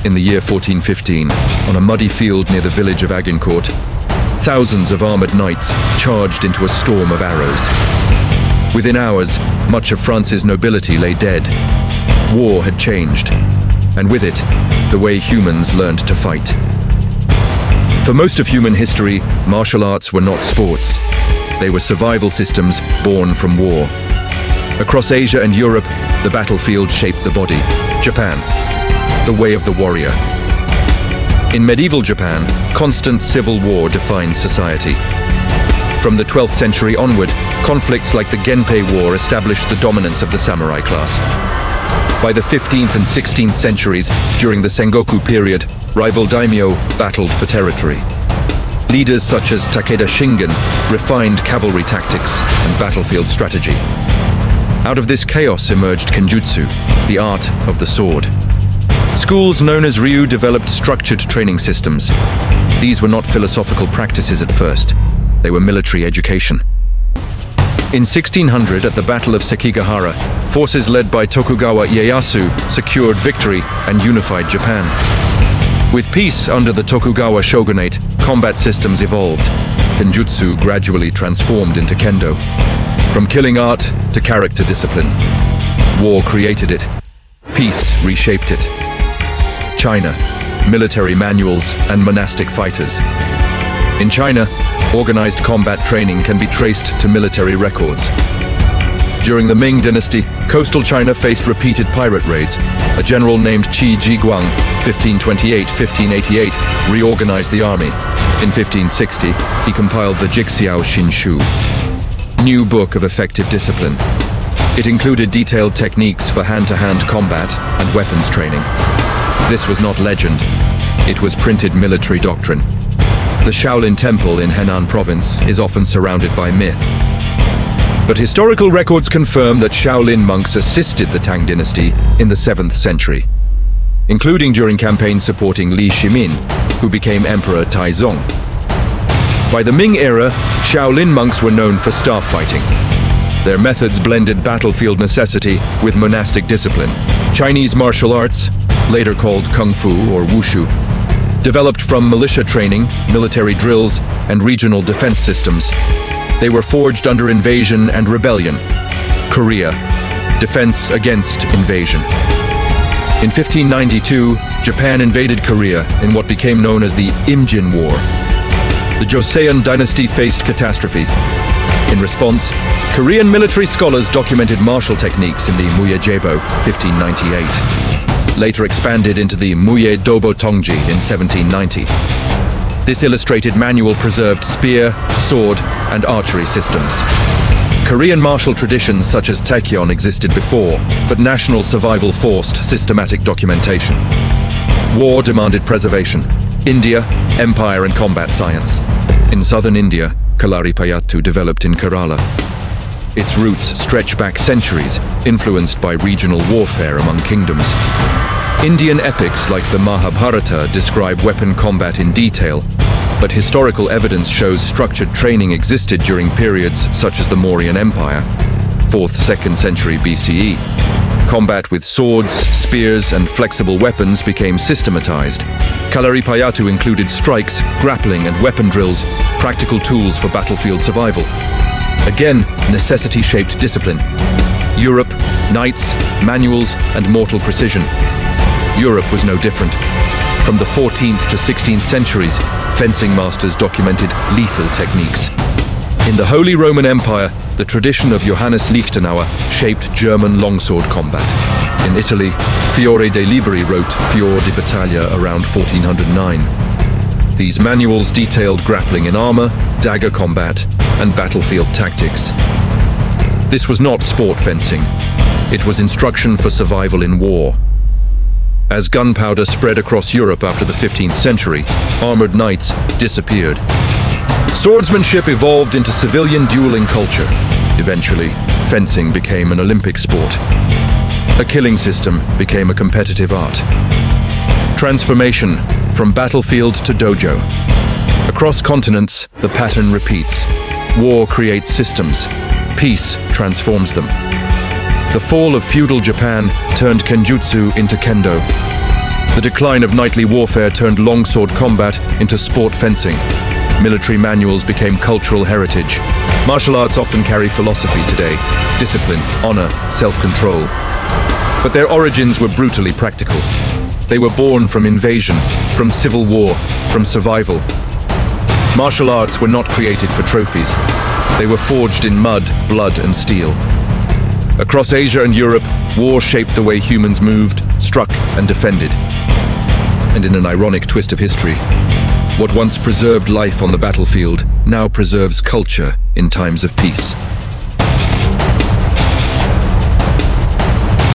in the year 1415, on a muddy field near the village of Agincourt, thousands of armored knights charged into a storm of arrows. Within hours, much of France's nobility lay dead. War had changed, and with it, the way humans learned to fight. For most of human history, martial arts were not sports. They were survival systems born from war. Across Asia and Europe, the battlefield shaped the body. Japan, the way of the warrior. In medieval Japan, constant civil war defined society. From the 12th century onward, conflicts like the Genpei War established the dominance of the samurai class. By the 15th and 16th centuries, during the Sengoku period, rival daimyo battled for territory. Leaders such as Takeda Shingen refined cavalry tactics and battlefield strategy. Out of this chaos emerged kenjutsu, the art of the sword. Schools known as Ryu developed structured training systems. These were not philosophical practices at first. They were military education. In 1600, at the Battle of Sekigahara, forces led by Tokugawa Ieyasu secured victory and unified Japan. With peace under the Tokugawa shogunate, combat systems evolved. Kenjutsu gradually transformed into kendo. From killing art to character discipline. War created it. Peace reshaped it. China, military manuals and monastic fighters. In China, organized combat training can be traced to military records. During the Ming dynasty, coastal China faced repeated pirate raids. A general named Qi Jiguang, 1528-1588, reorganized the army. In 1560, he compiled the Jixiao Xinshu, new book of effective discipline. It included detailed techniques for hand-to-hand combat and weapons training. This was not legend. It was printed military doctrine. The Shaolin Temple in Henan province is often surrounded by myth. But historical records confirm that Shaolin monks assisted the Tang dynasty in the 7th century, including during campaigns supporting Li Shimin, who became Emperor Taizong. By the Ming era, Shaolin monks were known for staff fighting. Their methods blended battlefield necessity with monastic discipline. Chinese martial arts, later called Kung Fu or Wushu, developed from militia training, military drills, and regional defense systems. They were forged under invasion and rebellion. Korea, defense against invasion. In 1592, Japan invaded Korea in what became known as the Imjin War. The Joseon dynasty faced catastrophe. In response, Korean military scholars documented martial techniques in the Muye Jebo, 1598, later expanded into the Muye Dobo Tongji in 1790. This illustrated manual-preserved spear, sword, and archery systems. Korean martial traditions such as Taekyon existed before, but national survival forced systematic documentation. War demanded preservation. India, empire and combat science. In southern India, Kalaripayattu developed in Kerala. Its roots stretch back centuries, influenced by regional warfare among kingdoms. Indian epics like the Mahabharata describe weapon combat in detail, but historical evidence shows structured training existed during periods such as the Mauryan Empire, 4th-2nd century BCE. Combat with swords, spears, and flexible weapons became systematized. Kalaripayattu included strikes, grappling, and weapon drills, practical tools for battlefield survival. Again, necessity shaped discipline. Europe, knights, manuals, and mortal precision. Europe was no different. From the 14th to 16th centuries, fencing masters documented lethal techniques. In the Holy Roman Empire, the tradition of Johannes Liechtenauer shaped German longsword combat. In Italy, Fiore de Liberi wrote Fior di Battaglia around 1409. These manuals detailed grappling in armor, dagger combat, and battlefield tactics. This was not sport fencing. It was instruction for survival in war. As gunpowder spread across Europe after the 15th century, armored knights disappeared. Swordsmanship evolved into civilian dueling culture. Eventually, fencing became an Olympic sport. A killing system became a competitive art. Transformation from battlefield to dojo. Across continents, the pattern repeats. War creates systems. Peace transforms them. The fall of feudal Japan turned kenjutsu into kendo. The decline of knightly warfare turned longsword combat into sport fencing. Military manuals became cultural heritage. Martial arts often carry philosophy today: discipline, honor, self-control. But their origins were brutally practical. They were born from invasion, from civil war, from survival. Martial arts were not created for trophies. They were forged in mud, blood, and steel. Across Asia and Europe, war shaped the way humans moved, struck, and defended. And in an ironic twist of history, what once preserved life on the battlefield now preserves culture in times of peace.